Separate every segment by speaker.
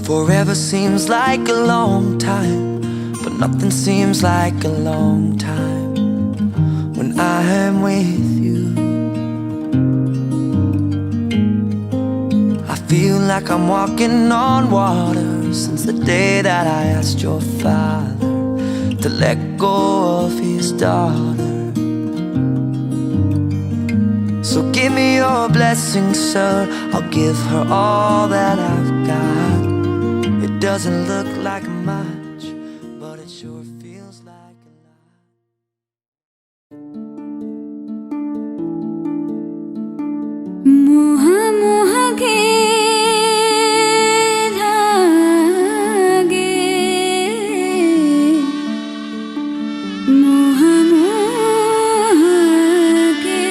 Speaker 1: Forever seems like a long time, but nothing seems like a long time when I am with you. I feel like I'm walking on water since the day that I asked your father to let go of his daughter. So give me your blessing, sir, I'll give her all that I've got. It doesn't look like much, but it sure feels like a lot.
Speaker 2: मोहा मोहा के धागे, मोहा मोहा के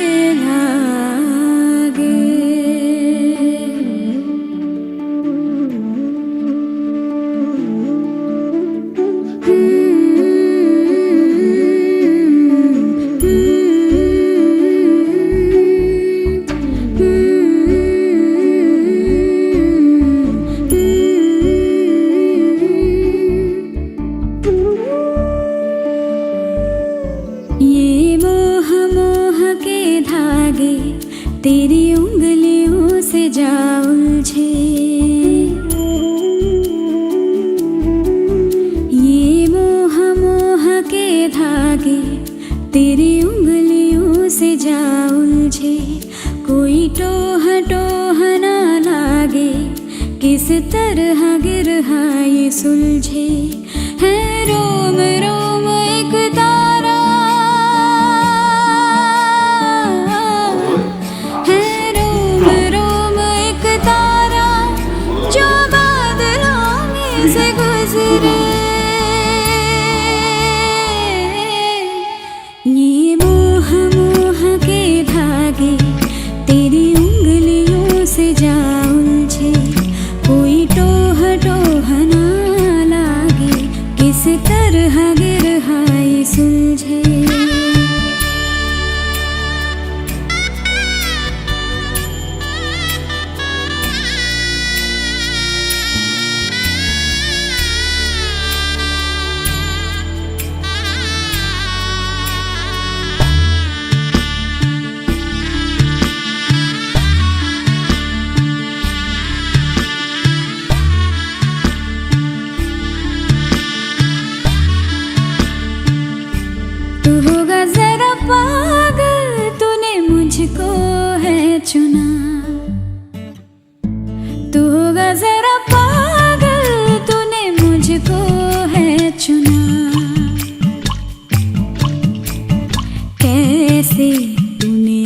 Speaker 2: धागे। ये मोह मोह के धागे तेरी उंगलियों से जा उलझे। ये मोह मोह के धागे तेरी उंगलियों से जा उलझे। कोई टोह टोह ना लागे, किस तरह गिरहा ये सुलझे। है रोम रोम एक तारा, है रोम रोम एक तारा जो बादलों में से गुजरे। ये मोह मोह के धागे तेरी उंगलियों से जा उलझे। कोई टोह टोह ना लागे, किस तरह गिरहा ये सुलझे। तू होगा जरा पागल, तूने मुझको है चुना। तू होगा जरा पागल, तूने मुझको है चुना। कैसे तूने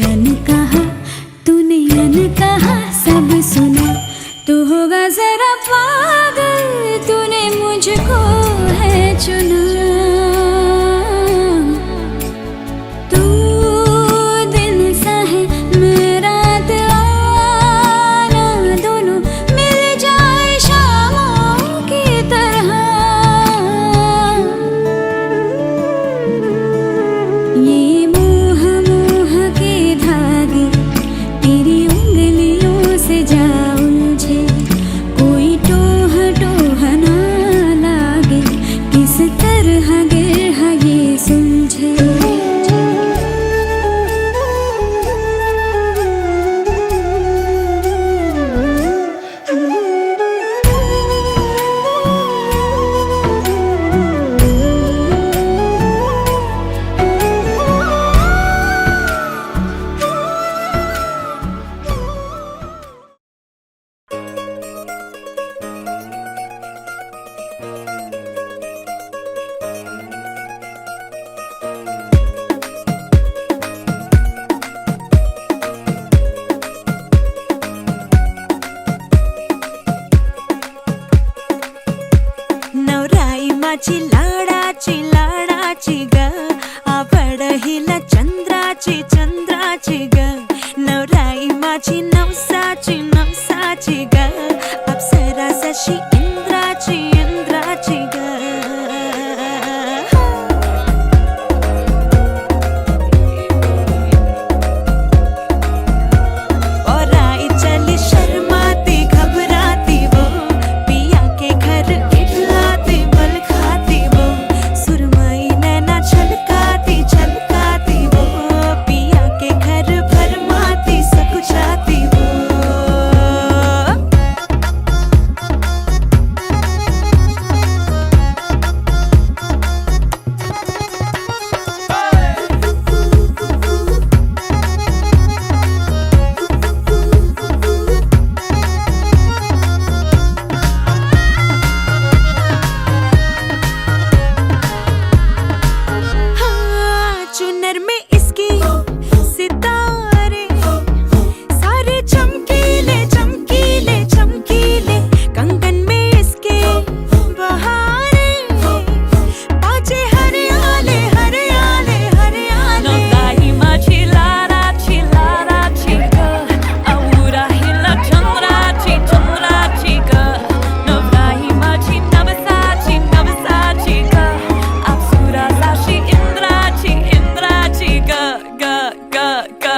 Speaker 2: अनकहा सब सुना। तू होगा जरा पागल, तूने मुझको है चुना। ये मोह मोह के धागे तेरी उंगलियों से जा उलझे। कोई टोह टोह ना लागे, किस तरह गिरहा ये सुलझे।
Speaker 3: नवराई माझी लाडाची ग, आवड हिला चंद्राची ग। नवराई माझी नवसाची ग, अप्सरा जशी इंद्राची ग। और आई चली शर्माती घबराती वो, पिया के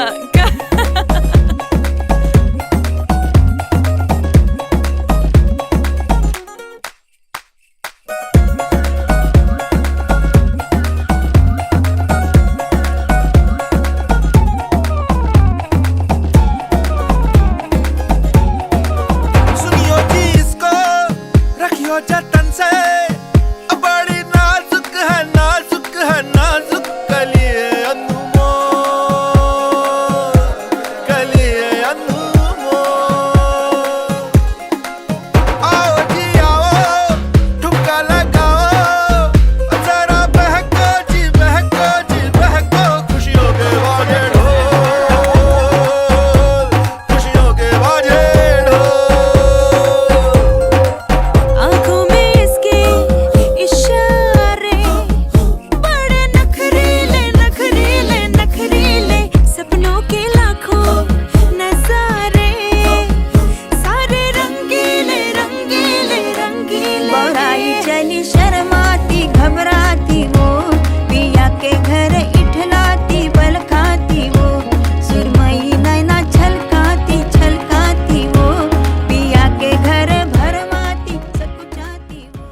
Speaker 4: सुनियो जी इसको रखियो जतन से, अब बड़ी नाजुक है नाजुक है नाजुक कलिए अनमोल, कलिए अनमोल। आओ जी आओ ठुमका लगाओ, जरा बहको जी बहको जी बहको, खुशियों के बाजे ढोल, खुशियों के बाजे
Speaker 3: आंखों में इसके इशारे बड़े नखरीले नखरीले नखरीले, सपनों के लाखों नजारे सारे रंगीले रंगीले रंगीले। बड़ाई चली शर्माती घबराती वो, पिया के घर इठलाती बल खाती वो, सुरमई नैना छलकाती छलकाती वो, पिया के घर भरमाती सकुचाती वो।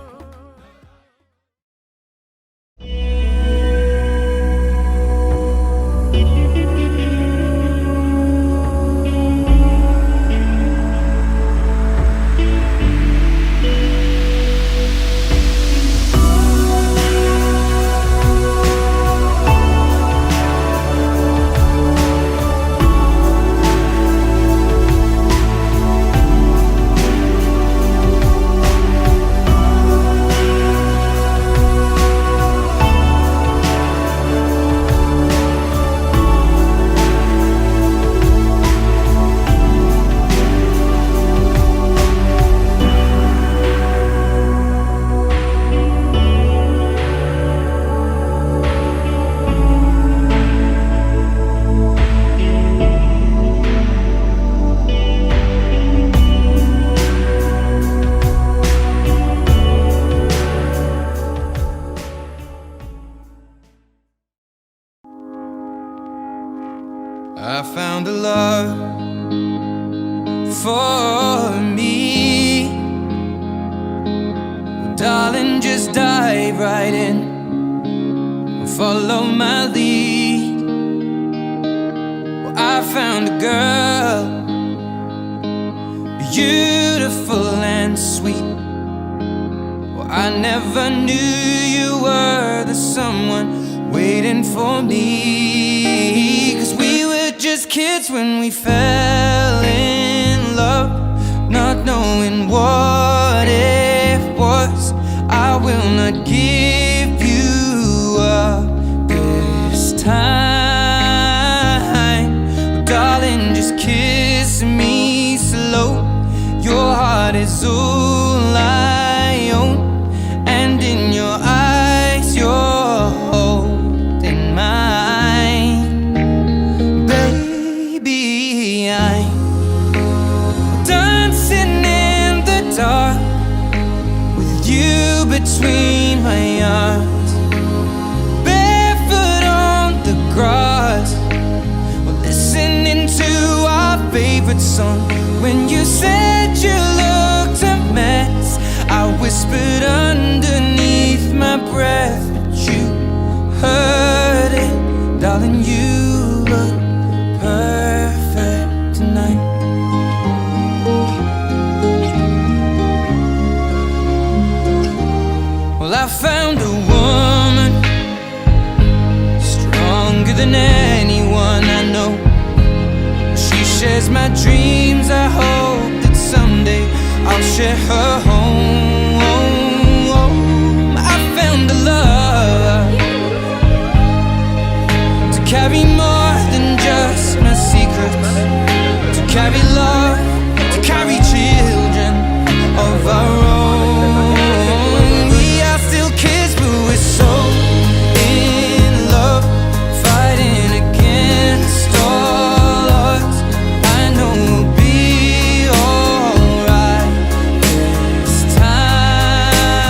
Speaker 1: I found a love for me. Well, darling, just dive right in and follow my lead. Well, I found a girl, beautiful and sweet. Well, I never knew you were the someone waiting for me. 'Cause we were just kids when we fell in love, not knowing what it was. I will not give you up this time. Darling, just kiss me slow. Your heart is all I own, and in your eyes you're holding mine. Baby, I'm dancing in the dark with you between my arms, barefoot on the grass, listening to our favorite song. When you said you looked a mess, I whispered underneath my breath, but you heard it. Darling, you look perfect tonight. Well, I found a woman stronger than anyone I know. She shares my dreams. I hope that someday I'll share her home. I found a love to carry more than just my secrets, to carry love, to carry children of our own. We are still kids, but we're so in love, fighting against all odds. I know we'll be alright this time.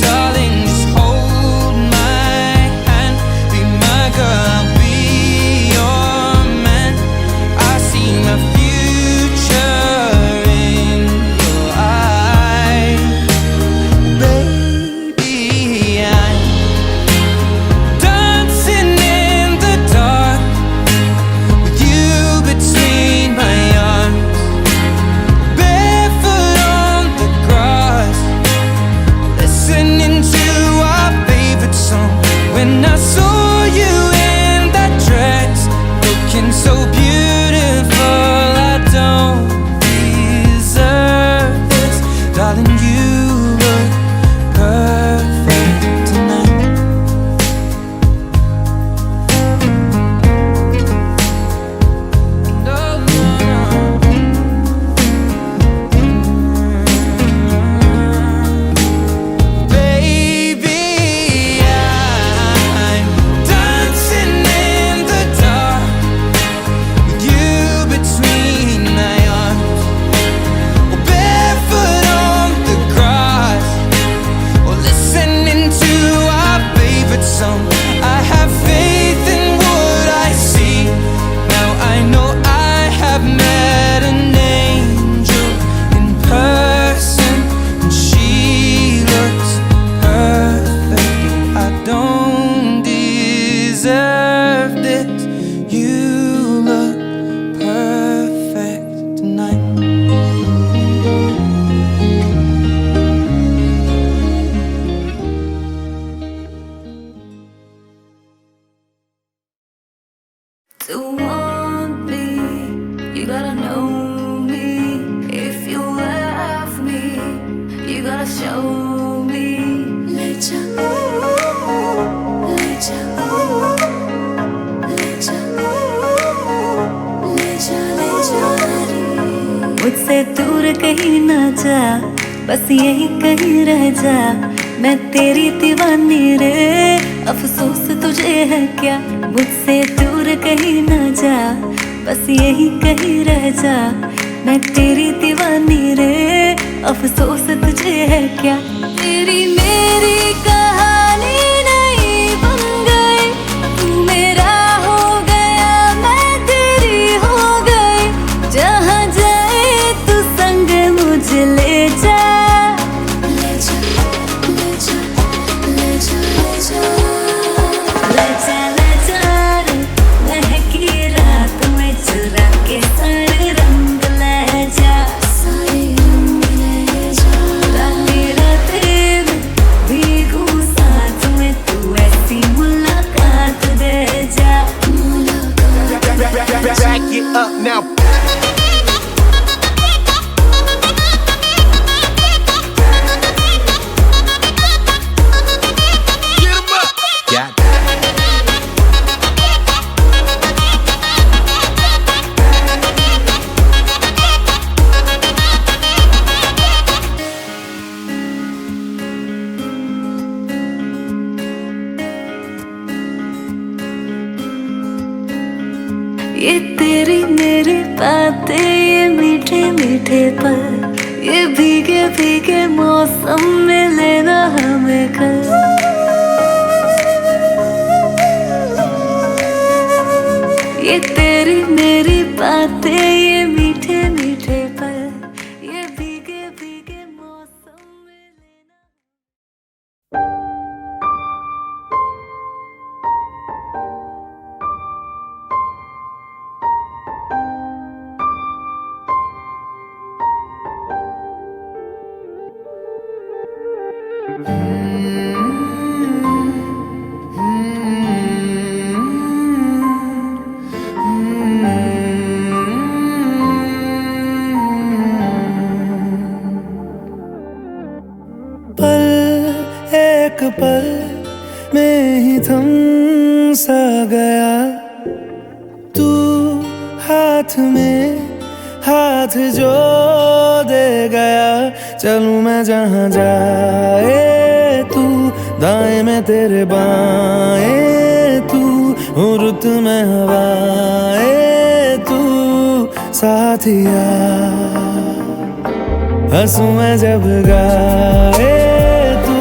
Speaker 1: Darling, just hold my hand, be my girl, I'll be your
Speaker 2: मुझसे दूर कहीं ना जा, बस यही कहीं रह जा। मैं तेरी दीवानी रे, अफसोस तुझे है क्या। मुझसे दूर कहीं ना जा, बस यही कहीं रह जा। मैं तेरी दीवानी रे, अफसोस तुझे है क्या। तेरी मेरी कहानी नहीं बन गई, तू मेरा हो गया, मैं तेरी हो गई। जहाँ जाए तू संग मुझे ले जा, ले जा, ले जा, ले जा, ले जा, ले जा, ले जा रे। महकी रात में चुरा के सारे रंग ले जा, सारे रंग ले जा। रातें रातें में भीगू साथ में, तू ऐसी मुलाकात दे जा, मुलाकात।
Speaker 4: Back it up now. Get 'em up. Got
Speaker 2: ये तेरी मेरी बातें, ये मीठे मीठे पल, ये भीगे भीगे मौसम में लेना हमें कल। ये तेरी मेरी बातें, ये मीठे मीठे पल, ये भीगे भीगे मौसम में लेना।
Speaker 5: पल एक पल में ही थम सा गया, तू हाथ में हाथ जो दे गया। चलूं मैं जहाँ जाए तू, दाएं में तेरे बाएं तू, हूँ रुत में हवाएं तू साथिया। हंसूं मैं जब गाए तू,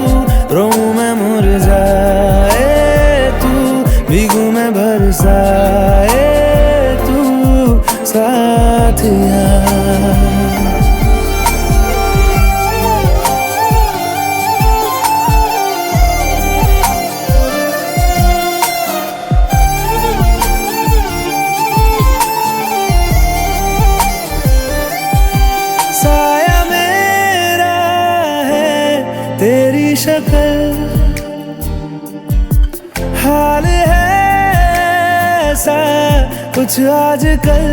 Speaker 5: रोऊं मैं मुरझाए तू, भीगूं मैं बरसाए तू साथिया। साया मेरा है तेरी शक्ल, हाल है ऐसा कुछ आजकल।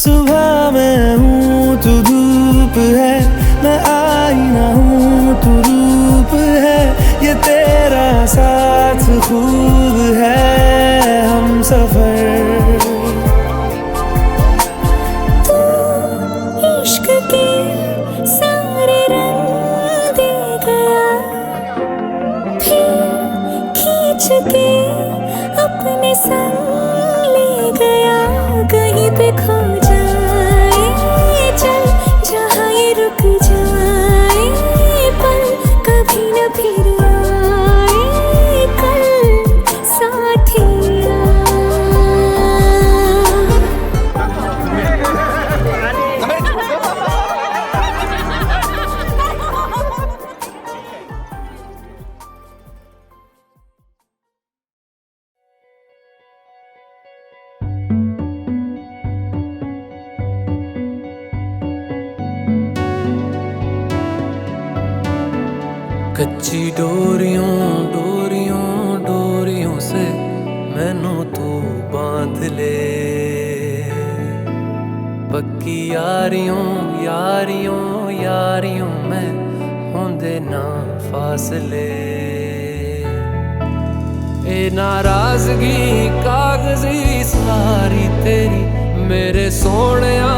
Speaker 5: सुबह मैं हूँ तू धूप है, मैं आईना हूँ तू रूप है। ये तेरा साथ खूब है हम सफर।
Speaker 2: इश्क के सारे रंग दे गया, फिर खींच के अपने संग ले गया। कहीं पे खो जाए चल, जहाँ ये रुक जाए पल, कभी न फिर आए कल साथिया।
Speaker 6: कच्ची डोरियों डोरियों डोरियों से मैनू तू बांध ले। पक्की यारियों यारियों यारियों में होंदे ना फासले। ए नाराजगी कागजी सारी तेरी मेरे सोहणिया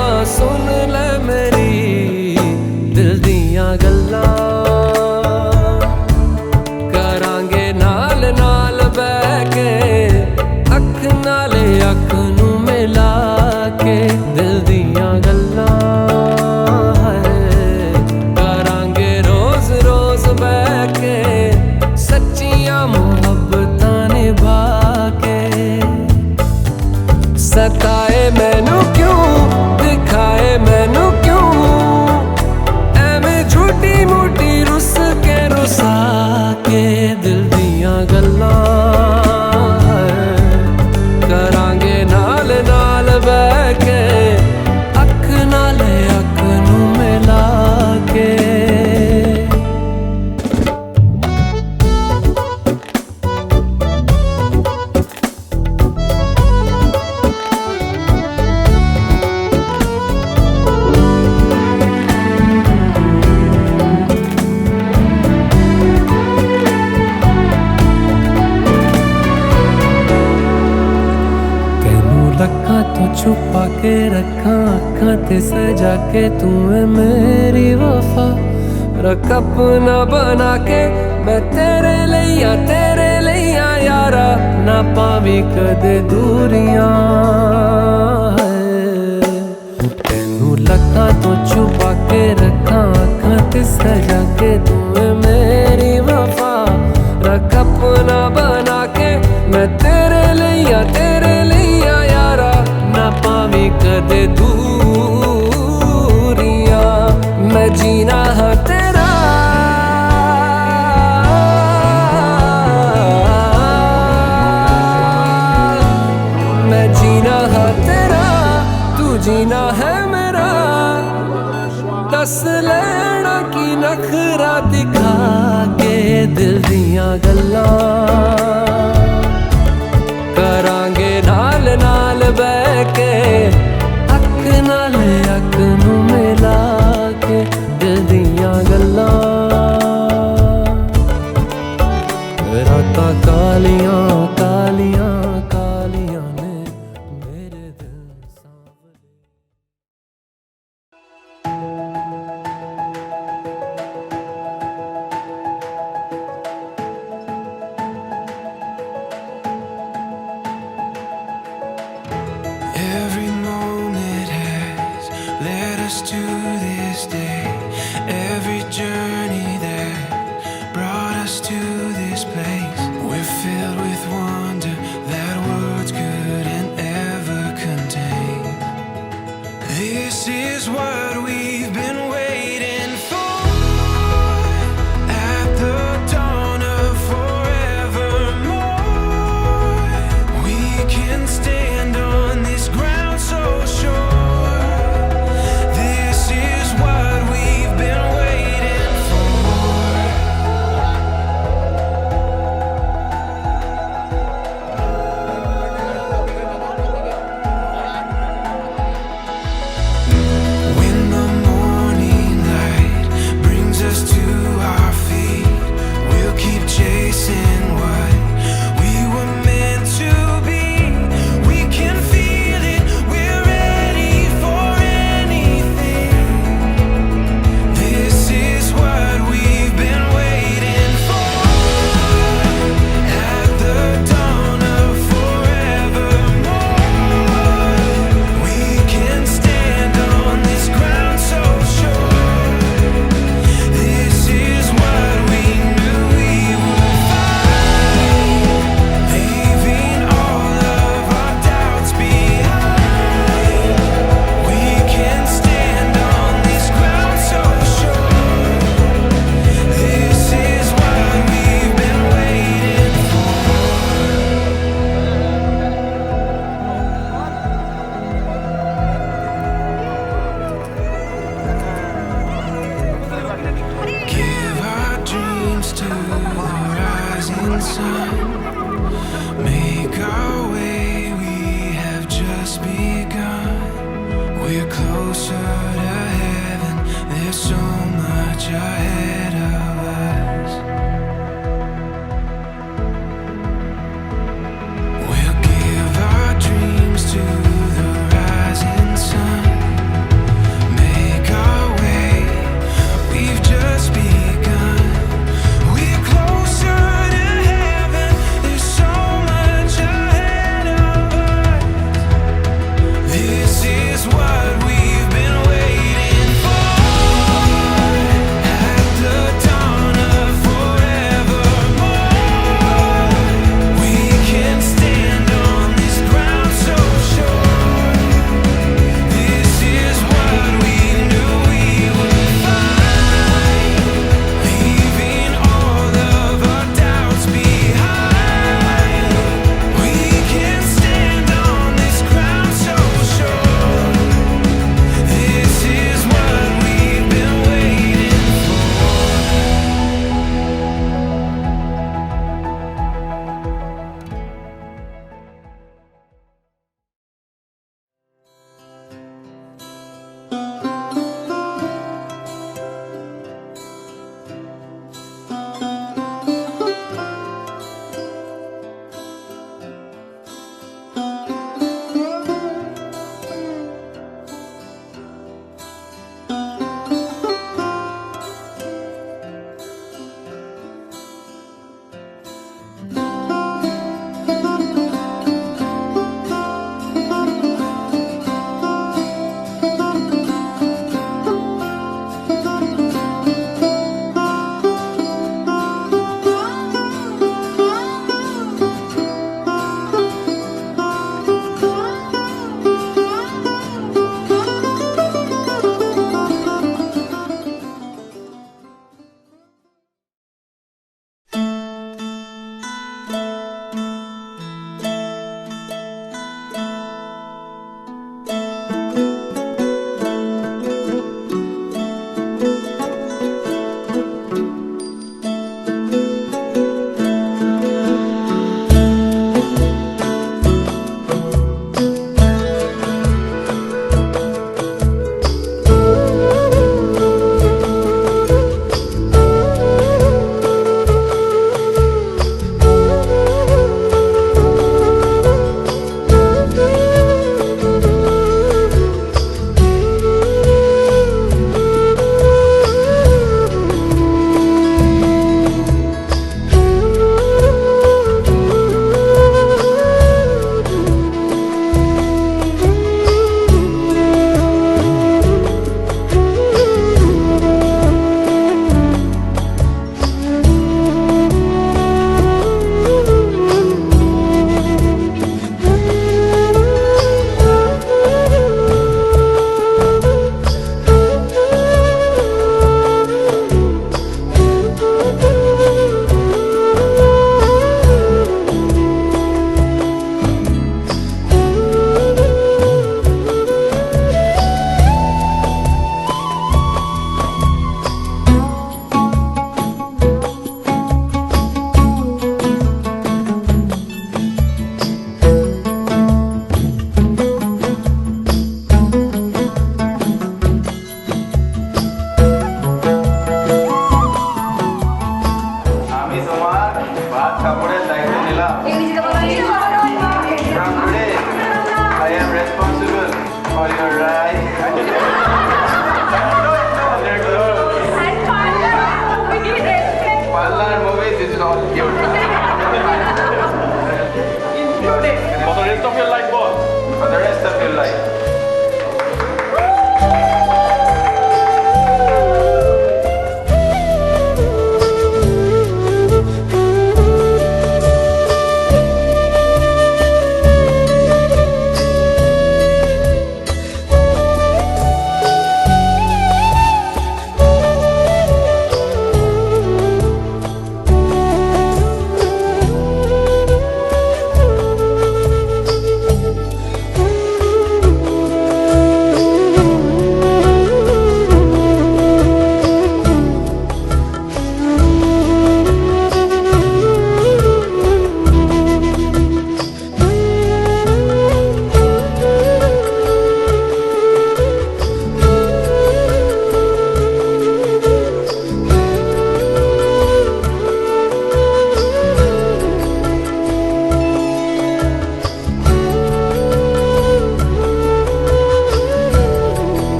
Speaker 6: सताए मैनू क्यों, दिखाए मैनू क्यों, एवें झूठी मूठी रुस के रुसा के दिल दियां गल्लां करांगे नाल नाल बैठ के अख नाल अख नू मिला के। लखा तो छुपा के रखा अखा ते सजा के तू है मेरी वफा, रख अपना बना के मैं तेरे लिया यारा, ना पावी कदे दूरियां। तेनू लखा तो छुपा के रखा अखा ते सजा के तू है मेरी वफा, रख अपना बना के मैं तेरे लिया यारा, ना पावी कदे दूरियां। मैं जीना है तेरा, मैं जीना है तेरा, तू जीना है मेरा, दस लेना की नखरा दिखा के दिल दियां गल्लां करांगे नाल नाल बैठ के अख नाल अख नू मिला के दिल दियां गल्लां। रातां कालियां कालियां कालियां ने मेरे दिल सांवले।
Speaker 5: Every moment has led us to this day. Every journey that brought us to this place. We're filled with wonder that words couldn't ever contain. This is what we've been waiting for. At the dawn of forevermore, we can stand on this ground so sure. This is what we've been waiting for. When the morning light brings us to our feet, we'll keep chasing what we were meant to be. We can feel it, we're ready for anything. This is what we've been waiting for. At the dawn of forevermore, we can stand on this ground so sure. This is what we knew we would find, leaving all of our doubts behind. We can stand on this ground so sure. This is what we've been waiting for. Give our dreams to the rising sun. Make our way, we have just begun. We're closer to heaven, there's so much ahead of us. We'll give our dreams to the rising sun. Make our way, we've just begun. We're closer to heaven, there's so much ahead of us. This is what we've been waiting for. At the
Speaker 7: I'm responsible for your ride. Parlor movie, this is all cute.
Speaker 8: For the rest of your life,